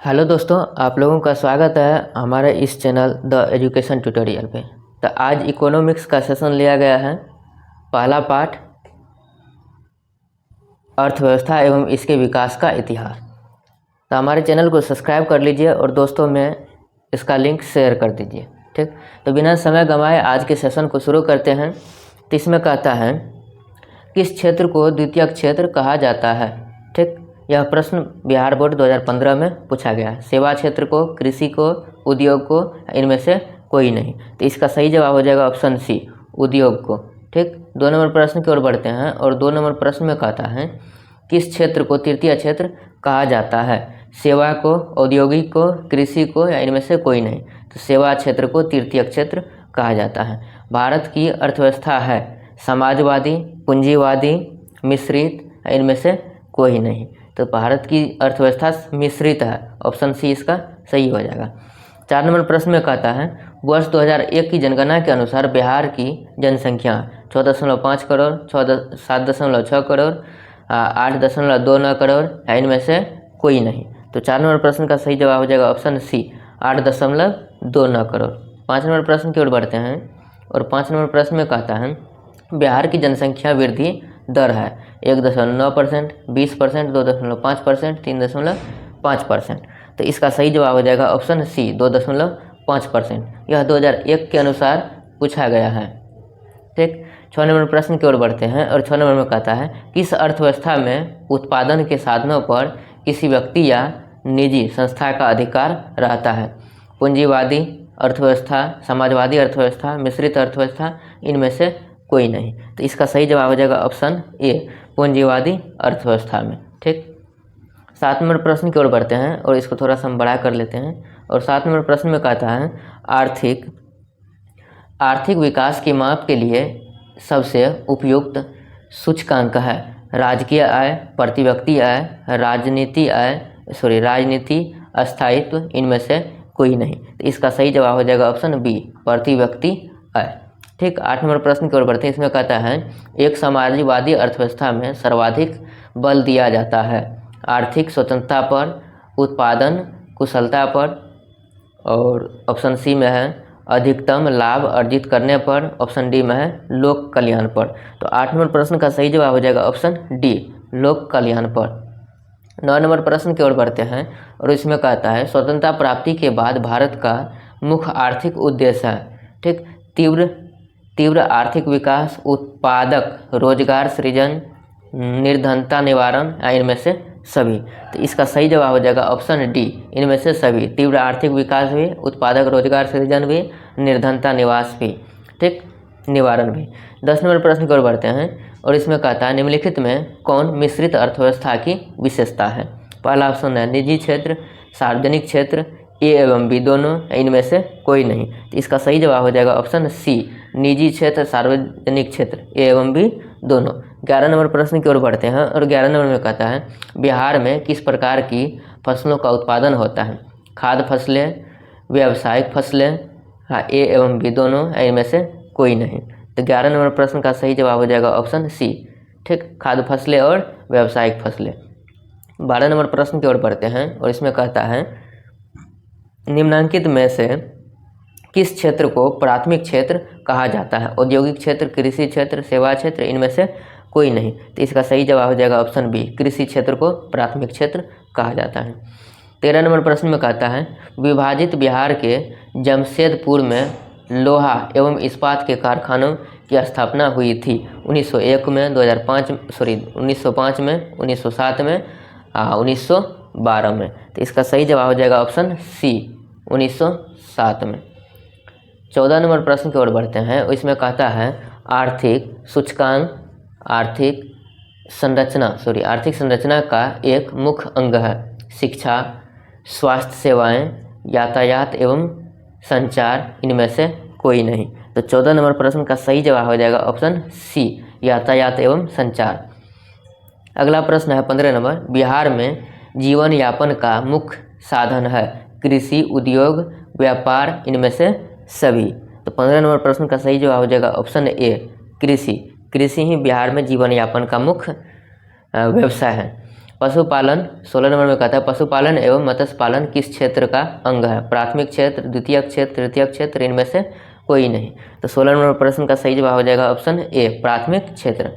Hello दोस्तों, आप लोगों का स्वागत है हमारे इस चैनल द एजुकेशन ट्यूटोरियल पे। तो आज इकोनॉमिक्स का सेशन लिया गया है। पहला पार्ट अर्थव्यवस्था एवं इसके विकास का इतिहास। तो हमारे चैनल को सब्सक्राइब कर लीजिए और दोस्तों में इसका लिंक शेयर कर दीजिए। ठीक, तो बिना समय गंवाए आज के सेशन को शुरू करते हैं। तो इसमें कहता है किस क्षेत्र को द्वितीयक क्षेत्र कहा जाता है। ठीक, यह प्रश्न बिहार बोर्ड 2015 में पूछा गया है। सेवा क्षेत्र को, कृषि को, उद्योग को, इनमें से कोई नहीं। तो इसका सही जवाब हो जाएगा ऑप्शन सी, उद्योग को। ठीक, 2 नंबर प्रश्न की ओर बढ़ते हैं और 2 नंबर प्रश्न में कहता है किस क्षेत्र को तृतीय क्षेत्र कहा जाता है। सेवा को, औद्योगिक को, कृषि को या इनमें से कोई नहीं। तो सेवा क्षेत्र को तृतीय क्षेत्र कहा जाता है। भारत की अर्थव्यवस्था है समाजवादी, पूंजीवादी, मिश्रित, इनमें से कोई नहीं। तो भारत की अर्थव्यवस्था मिश्रित है, ऑप्शन सी इसका सही हो जाएगा। 4 नंबर प्रश्न में कहता है वर्ष 2001 की जनगणना के अनुसार बिहार की जनसंख्या 14.5 करोड़, 7.6 करोड़, 8.29 करोड़, इनमें से कोई नहीं। तो 4 नंबर प्रश्न का सही जवाब हो जाएगा ऑप्शन सी, 8.29 करोड़। 5 नंबर प्रश्न की ओर बढ़ते हैं और 5 नंबर प्रश्न में कहता है बिहार की जनसंख्या वृद्धि दर है 1.9%, 20%, 2.5%, 3.5%। तो इसका सही जवाब हो जाएगा ऑप्शन सी, 2.5%। यह 2001 के अनुसार पूछा गया है। ठीक, 6 नंबर प्रश्न की ओर बढ़ते हैं और 6 नंबर में कहता है किस अर्थव्यवस्था में उत्पादन के साधनों पर किसी व्यक्ति या निजी संस्था का अधिकार रहता है। पूंजीवादी अर्थव्यवस्था, समाजवादी अर्थव्यवस्था, मिश्रित अर्थव्यवस्था, इनमें से कोई नहीं। तो इसका सही जवाब हो जाएगा ऑप्शन ए, पूंजीवादी अर्थव्यवस्था में। ठीक, 7 नंबर प्रश्न की ओर बढ़ते हैं और इसको थोड़ा सा हम बड़ा कर लेते हैं और 7 नंबर प्रश्न में कहता है आर्थिक विकास की माप के लिए सबसे उपयुक्त सूचकांक है। राजकीय आय, प्रति व्यक्ति आय, राजनीति, स्थायित्व, इनमें से कोई नहीं। तो इसका सही जवाब हो जाएगा ऑप्शन बी, प्रति व्यक्ति आय। ठीक, 8 नंबर प्रश्न की ओर बढ़ते हैं। इसमें कहता है एक समाजवादी अर्थव्यवस्था में सर्वाधिक बल दिया जाता है आर्थिक स्वतंत्रता पर, उत्पादन कुशलता पर, और ऑप्शन सी में है अधिकतम लाभ अर्जित करने पर, ऑप्शन डी में है लोक कल्याण पर। तो 8 नंबर प्रश्न का सही जवाब हो जाएगा ऑप्शन डी, लोक कल्याण पर। 9 नंबर प्रश्न की ओर बढ़ते हैं और इसमें कहता है स्वतंत्रता प्राप्ति के बाद भारत का मुख्य आर्थिक उद्देश्य है। ठीक, तीव्र आर्थिक विकास, उत्पादक रोजगार सृजन, निर्धनता निवारण, इनमें से सभी। तो इसका सही जवाब हो जाएगा ऑप्शन डी, इनमें से सभी। तीव्र आर्थिक विकास भी, उत्पादक रोजगार सृजन भी, निर्धनता निवास भी, ठीक, निवारण भी। 10 नंबर प्रश्न की ओर बढ़ते हैं और इसमें कहता है निम्नलिखित में कौन मिश्रित अर्थव्यवस्था की विशेषता है। पहला ऑप्शन है निजी क्षेत्र, सार्वजनिक क्षेत्र, ए एवं बी दोनों, इनमें से कोई नहीं। तो इसका सही जवाब हो जाएगा ऑप्शन सी, निजी क्षेत्र, सार्वजनिक क्षेत्र, ए एवं बी दोनों। 11 नंबर प्रश्न की ओर बढ़ते हैं और 11 नंबर में कहता है बिहार में किस प्रकार की फसलों का उत्पादन होता है। खाद्य फसलें, व्यावसायिक फसलें, हाँ, ए एवं बी दोनों, इनमें से कोई नहीं। तो 11 नंबर प्रश्न का सही जवाब हो जाएगा ऑप्शन सी, ठीक, खाद्य फसलें और व्यावसायिक फसलें। 12 नंबर प्रश्न की ओर बढ़ते हैं और इसमें कहता है निम्नांकित में से किस क्षेत्र को प्राथमिक क्षेत्र कहा जाता है। औद्योगिक क्षेत्र, कृषि क्षेत्र, सेवा क्षेत्र, इनमें से कोई नहीं। तो इसका सही जवाब हो जाएगा ऑप्शन बी, कृषि क्षेत्र को प्राथमिक क्षेत्र कहा जाता है। 13 नंबर प्रश्न में कहता है विभाजित बिहार के जमशेदपुर में लोहा एवं इस्पात के कारखानों की स्थापना हुई थी 1901 में, 1905 में, 1907 में, 1912 में। तो इसका सही जवाब हो जाएगा ऑप्शन सी, 1907 में। 14 नंबर प्रश्न की ओर बढ़ते हैं। इसमें कहता है आर्थिक सूचकांक आर्थिक संरचना का एक मुख्य अंग है। शिक्षा, स्वास्थ्य सेवाएं, यातायात एवं संचार, इनमें से कोई नहीं। तो 14 नंबर प्रश्न का सही जवाब हो जाएगा ऑप्शन सी, यातायात एवं संचार। अगला प्रश्न है 15 नंबर, बिहार में जीवन यापन का मुख्य साधन है कृषि, उद्योग, व्यापार, इनमें से सभी। तो 15 नंबर प्रश्न का सही जवाब हो जाएगा ऑप्शन ए, कृषि। कृषि ही बिहार में जीवन यापन का मुख्य व्यवसाय है। पशुपालन 16 नंबर में कहता है पशुपालन एवं मत्स्य पालन किस क्षेत्र का अंग है? प्राथमिक क्षेत्र, द्वितीयक क्षेत्र, तृतीयक क्षेत्र, इनमें से कोई नहीं। तो 16 नंबर प्रश्न का सही जवाब हो जाएगा ऑप्शन ए, प्राथमिक क्षेत्र।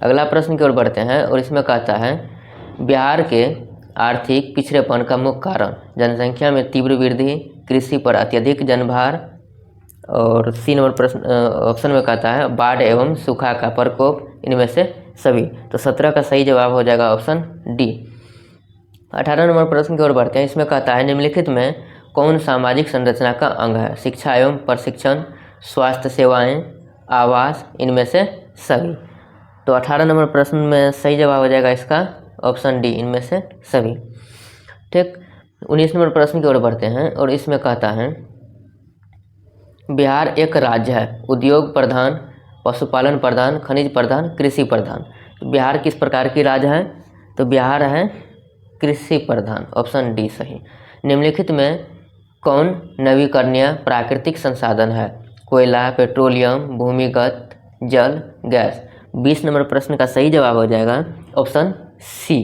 अगला प्रश्न की ओर बढ़ते हैं और इसमें कहता है बिहार के आर्थिक पिछड़ेपन का मुख्य कारण जनसंख्या में तीव्र वृद्धि, कृषि पर अत्यधिक जनभार, और सी नंबर प्रश्न ऑप्शन में कहता है बाढ़ एवं सूखा का प्रकोप, इनमें से सभी। तो 17 का सही जवाब हो जाएगा ऑप्शन डी। 18 नंबर प्रश्न की ओर बढ़ते हैं। इसमें कहता है निम्नलिखित में कौन सामाजिक संरचना का अंग है? शिक्षा एवं प्रशिक्षण, स्वास्थ्य सेवाएं, आवास, इनमें से सभी। तो 18 नंबर प्रश्न में सही जवाब हो जाएगा इसका ऑप्शन डी, इनमें से सभी। ठीक, 19 नंबर प्रश्न की ओर बढ़ते हैं और इसमें कहता है बिहार एक राज्य है, उद्योग प्रधान, पशुपालन प्रधान, खनिज प्रधान, कृषि प्रधान। तो बिहार किस प्रकार की राज्य है? तो बिहार है कृषि प्रधान, ऑप्शन डी सही। निम्नलिखित में कौन नवीकरणीय प्राकृतिक संसाधन है? कोयला, पेट्रोलियम, भूमिगत जल, गैस। 20 नंबर प्रश्न का सही जवाब हो जाएगा ऑप्शन सी,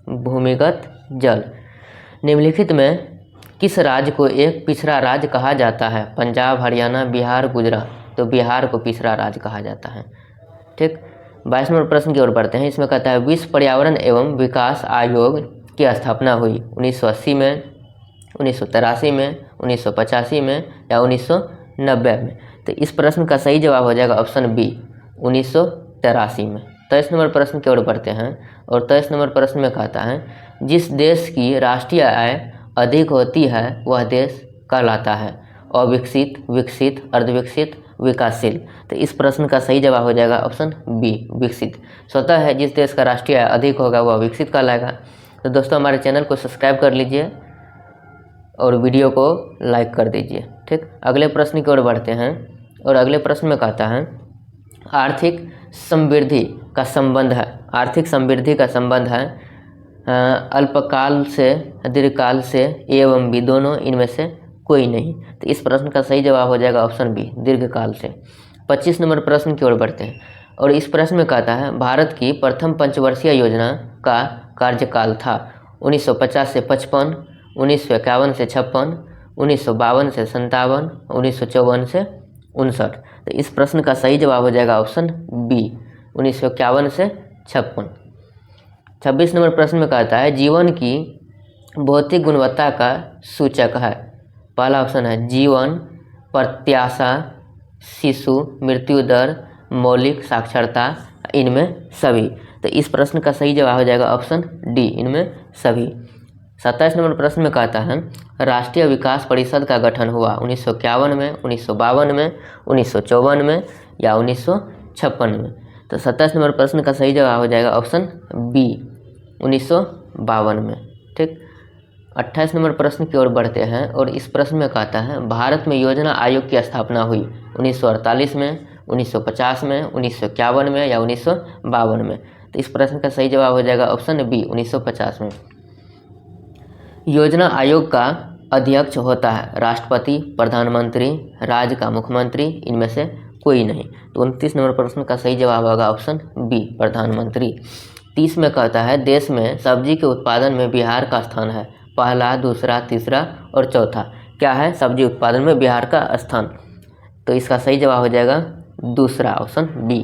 भूमिगत जल। निम्नलिखित में किस राज्य को एक पिछड़ा राज्य कहा जाता है? पंजाब, हरियाणा, बिहार, गुजरात। तो बिहार को पिछड़ा राज्य कहा जाता है। ठीक, 22 नंबर प्रश्न की ओर बढ़ते हैं। इसमें कहता है विश्व पर्यावरण एवं विकास आयोग की स्थापना हुई 1980 में, 1983 में, 1985 में या 1990 में? तो इस प्रश्न का सही जवाब हो जाएगा ऑप्शन बी, 1983 में। 23 नंबर प्रश्न की ओर बढ़ते हैं और 23 नंबर प्रश्न में कहता है जिस देश की राष्ट्रीय आय अधिक होती है वह देश कहलाता है अविकसित, विकसित, अर्धविकसित, विकासशील। तो इस प्रश्न का सही जवाब हो जाएगा ऑप्शन बी, विकसित। स्वतः है जिस देश का राष्ट्रीय आय अधिक होगा वह विकसित कहलाएगा। तो दोस्तों हमारे चैनल को सब्सक्राइब कर लीजिए और वीडियो को लाइक कर दीजिए। ठीक, अगले प्रश्न की ओर बढ़ते हैं और अगले प्रश्न में कहता है आर्थिक समृद्धि का संबंध है, आर्थिक समृद्धि का संबंध है अल्पकाल से, दीर्घकाल से, ए एवं बी दोनों, इनमें से कोई नहीं। तो इस प्रश्न का सही जवाब हो जाएगा ऑप्शन बी, दीर्घकाल से। 25 नंबर प्रश्न की ओर बढ़ते हैं और इस प्रश्न में कहता है भारत की प्रथम पंचवर्षीय योजना का कार्यकाल था 1950 से 55, 1951 से 56, 1952 से 57, 1954 से 59। तो इस प्रश्न का सही जवाब हो जाएगा ऑप्शन बी, 1951 से 56। 26 नंबर प्रश्न में कहता है जीवन की भौतिक गुणवत्ता का सूचक है। पहला ऑप्शन है जीवन, प्रत्याशा, शिशु मृत्यु दर, मौलिक साक्षरता, इनमें सभी। तो इस प्रश्न का सही जवाब हो जाएगा ऑप्शन डी, इनमें सभी। 27 नंबर प्रश्न में कहता है राष्ट्रीय विकास परिषद का गठन हुआ 1951 में, 1952 में, 1954 में या 1956 में? तो 27 नंबर प्रश्न का सही जवाब हो जाएगा ऑप्शन बी, 1952 में। ठीक, 28 नंबर प्रश्न की ओर बढ़ते हैं और इस प्रश्न में कहता है भारत में योजना आयोग की स्थापना हुई 1948 में, 1950 में, 1951 में या 1952 में? तो इस प्रश्न का सही जवाब हो जाएगा ऑप्शन बी, 1950 में। योजना आयोग का अध्यक्ष होता है राष्ट्रपति, प्रधानमंत्री, राज्य का मुख्यमंत्री, इनमें से कोई नहीं। तो 29 नंबर प्रश्न का सही जवाब होगा ऑप्शन बी, प्रधानमंत्री। 30 में कहता है देश में सब्जी के उत्पादन में बिहार का स्थान है, पहला, दूसरा, तीसरा और चौथा। क्या है सब्जी उत्पादन में बिहार का स्थान? तो इसका सही जवाब हो जाएगा दूसरा, ऑप्शन बी।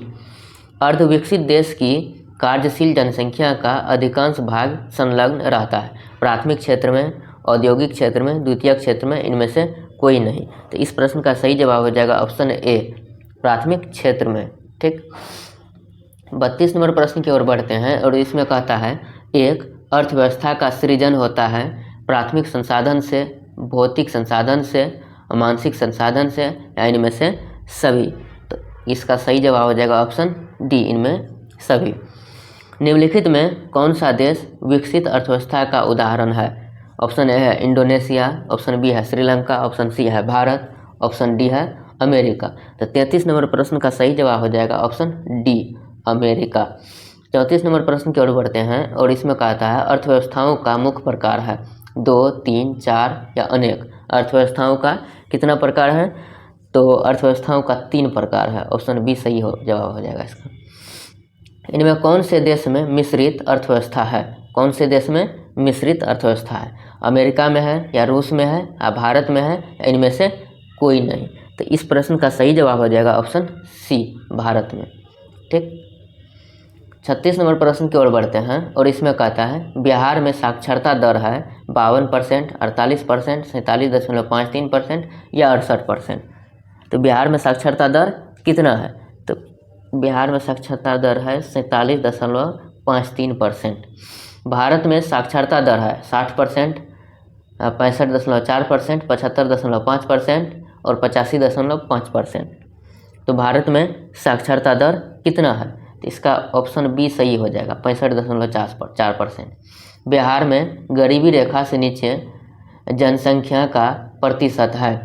अर्धविकसित देश की कार्यशील जनसंख्या का अधिकांश भाग संलग्न रहता है प्राथमिक क्षेत्र में, औद्योगिक क्षेत्र में, द्वितीयक क्षेत्र में, इनमें से कोई नहीं। तो इस प्रश्न का सही जवाब हो जाएगा ऑप्शन ए, प्राथमिक क्षेत्र में। ठीक, 32 नंबर प्रश्न की ओर बढ़ते हैं और इसमें कहता है एक अर्थव्यवस्था का सृजन होता है प्राथमिक संसाधन से, भौतिक संसाधन से, मानसिक संसाधन से या इनमें से सभी? तो इसका सही जवाब हो जाएगा ऑप्शन डी, इनमें सभी। निम्नलिखित में कौन सा देश विकसित अर्थव्यवस्था का उदाहरण है? ऑप्शन ए है इंडोनेशिया, ऑप्शन बी है श्रीलंका, ऑप्शन सी है भारत, ऑप्शन डी है अमेरिका। तो 33 नंबर प्रश्न का सही जवाब हो जाएगा ऑप्शन डी, अमेरिका। 34 नंबर प्रश्न की ओर बढ़ते हैं और इसमें कहता है अर्थव्यवस्थाओं का मुख्य प्रकार है 2, 3, 4 या अनेक? अर्थव्यवस्थाओं का कितना प्रकार है? तो अर्थव्यवस्थाओं का 3 प्रकार है, ऑप्शन बी सही हो जवाब हो जाएगा इसका। इनमें कौन से देश में मिश्रित अर्थव्यवस्था है? कौन से देश में मिश्रित अर्थव्यवस्था है? अमेरिका में है या रूस में है या भारत में है या इनमें से कोई नहीं? तो इस प्रश्न का सही जवाब हो जाएगा ऑप्शन सी, भारत में। ठीक, 36 नंबर प्रश्न की ओर बढ़ते हैं और इसमें कहता है बिहार में साक्षरता दर है 52%, 48%, 47.53% या 68%। तो बिहार में साक्षरता दर कितना है? तो बिहार में साक्षरता दर है 47.53%। भारत में साक्षरता दर है 60%, 65.4%, 75.5% और 85.5%। तो भारत में साक्षरता दर कितना है? तो इसका ऑप्शन बी सही हो जाएगा, 65.4%। बिहार में गरीबी रेखा से नीचे जनसंख्या का प्रतिशत है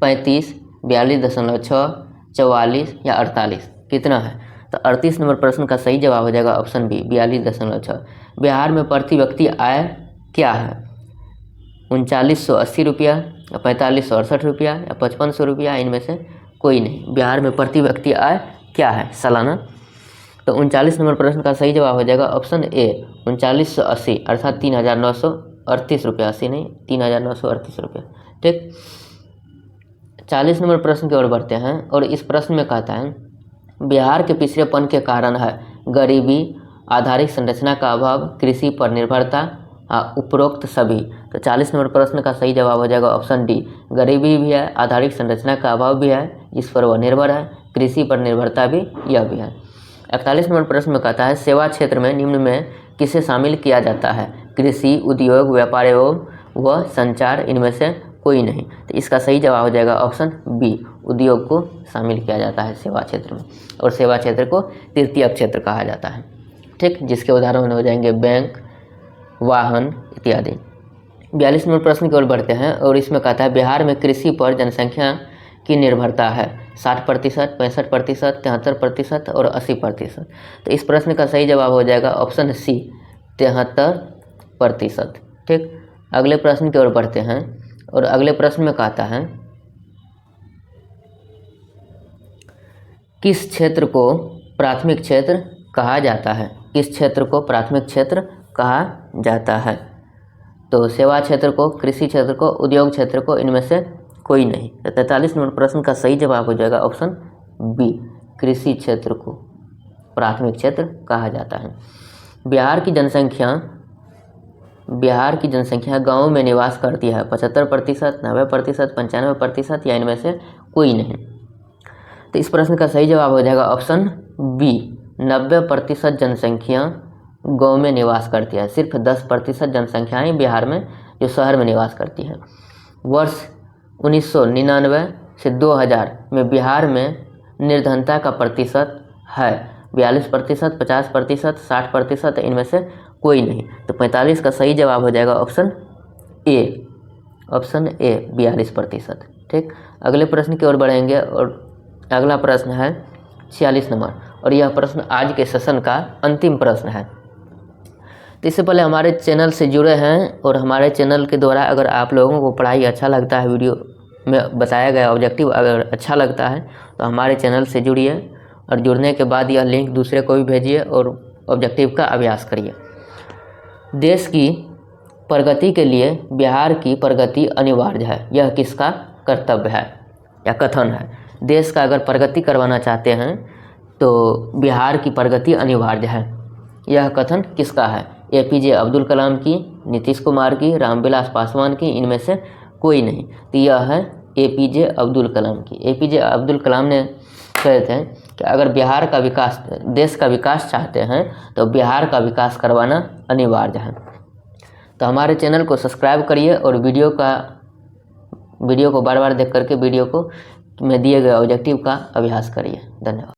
35, 42.6, 44 या 48। कितना है? तो 38 नंबर प्रश्न का सही जवाब हो जाएगा ऑप्शन बी, 42.6। बिहार में प्रति व्यक्ति आय क्या है? 3980 रुपया या 4568 रुपया या 5500 रुपया, इनमें से कोई नहीं। बिहार में प्रति व्यक्ति आय क्या है सालाना? तो 39 नंबर प्रश्न का सही जवाब हो जाएगा ऑप्शन ए, 3980 अर्थात 3938 रुपया, 80 नहीं, 3938 रुपया। ठीक, 40 नंबर प्रश्न की ओर बढ़ते हैं और इस प्रश्न में कहता है बिहार के पिछड़ेपन के कारण है गरीबी, आधारिक संरचना का अभाव, कृषि पर निर्भरता, उपरोक्त सभी। तो 40 नंबर प्रश्न का सही जवाब हो जाएगा ऑप्शन डी, गरीबी भी है, आधारिक संरचना का अभाव भी है जिस पर वह निर्भर है, कृषि पर निर्भरता भी, यह भी है। 41 नंबर प्रश्न में कहता है सेवा क्षेत्र में निम्न में किसे शामिल किया जाता है? कृषि, उद्योग, व्यापार एवं व संचार, इनमें से कोई नहीं। तो इसका सही जवाब हो जाएगा ऑप्शन बी, उद्योग को शामिल किया जाता है सेवा क्षेत्र में, और सेवा क्षेत्र को तृतीय क्षेत्र कहा जाता है। ठीक, जिसके उदाहरण हो जाएंगे बैंक, वाहन इत्यादि। 42 नंबर प्रश्न की ओर बढ़ते हैं और इसमें कहता है बिहार में कृषि पर जनसंख्या की निर्भरता है 60%, 65%, 73% और 80%। तो इस प्रश्न का सही जवाब हो जाएगा ऑप्शन सी, 73%। ठीक, अगले प्रश्न की ओर बढ़ते हैं और अगले प्रश्न में कहता है किस क्षेत्र को प्राथमिक क्षेत्र कहा जाता है? किस क्षेत्र को प्राथमिक क्षेत्र कहा जाता है? तो सेवा क्षेत्र को, कृषि क्षेत्र को, उद्योग क्षेत्र को, इनमें से कोई नहीं। तो 43 नंबर प्रश्न का सही जवाब हो जाएगा ऑप्शन बी, कृषि क्षेत्र को प्राथमिक क्षेत्र कहा जाता है। बिहार की जनसंख्या गाँव में निवास करती है 75%, 90%, 95% या इनमें से कोई नहीं। तो इस प्रश्न का सही जवाब हो जाएगा ऑप्शन बी, 90% जनसंख्या गाँव में निवास करती है। सिर्फ 10% जनसंख्याएँ बिहार में जो शहर में निवास करती है। वर्ष 1999 से 2000 में बिहार में निर्धनता का प्रतिशत है 42%, 50%, 60%, इनमें से कोई नहीं। तो 45 का सही जवाब हो जाएगा ऑप्शन ए, 42%। ठीक, अगले प्रश्न की ओर बढ़ेंगे और अगला प्रश्न है 46 नंबर और यह प्रश्न आज के सेशन का अंतिम प्रश्न है। तो इससे पहले हमारे चैनल से जुड़े हैं और हमारे चैनल के द्वारा अगर आप लोगों को पढ़ाई अच्छा लगता है, वीडियो में बताया गया ऑब्जेक्टिव अगर अच्छा लगता है तो हमारे चैनल से जुड़िए और जुड़ने के बाद यह लिंक दूसरे को भी भेजिए और ऑब्जेक्टिव का अभ्यास करिए। देश की प्रगति के लिए बिहार की प्रगति अनिवार्य है, यह किसका कर्तव्य है या कथन है? देश का अगर प्रगति करवाना चाहते हैं तो बिहार की प्रगति अनिवार्य है, यह कथन किसका है? APJ अब्दुल कलाम की, नीतीश कुमार की, रामविलास पासवान की, इनमें से कोई नहीं। तो यह है APJ अब्दुल कलाम की। APJ अब्दुल कलाम ने कहे थे कि अगर बिहार का विकास, देश का विकास चाहते हैं तो बिहार का विकास करवाना अनिवार्य है। तो हमारे चैनल को सब्सक्राइब करिए और वीडियो को बार बार देख करके वीडियो को में दिए गए ऑब्जेक्टिव का अभ्यास करिए। धन्यवाद।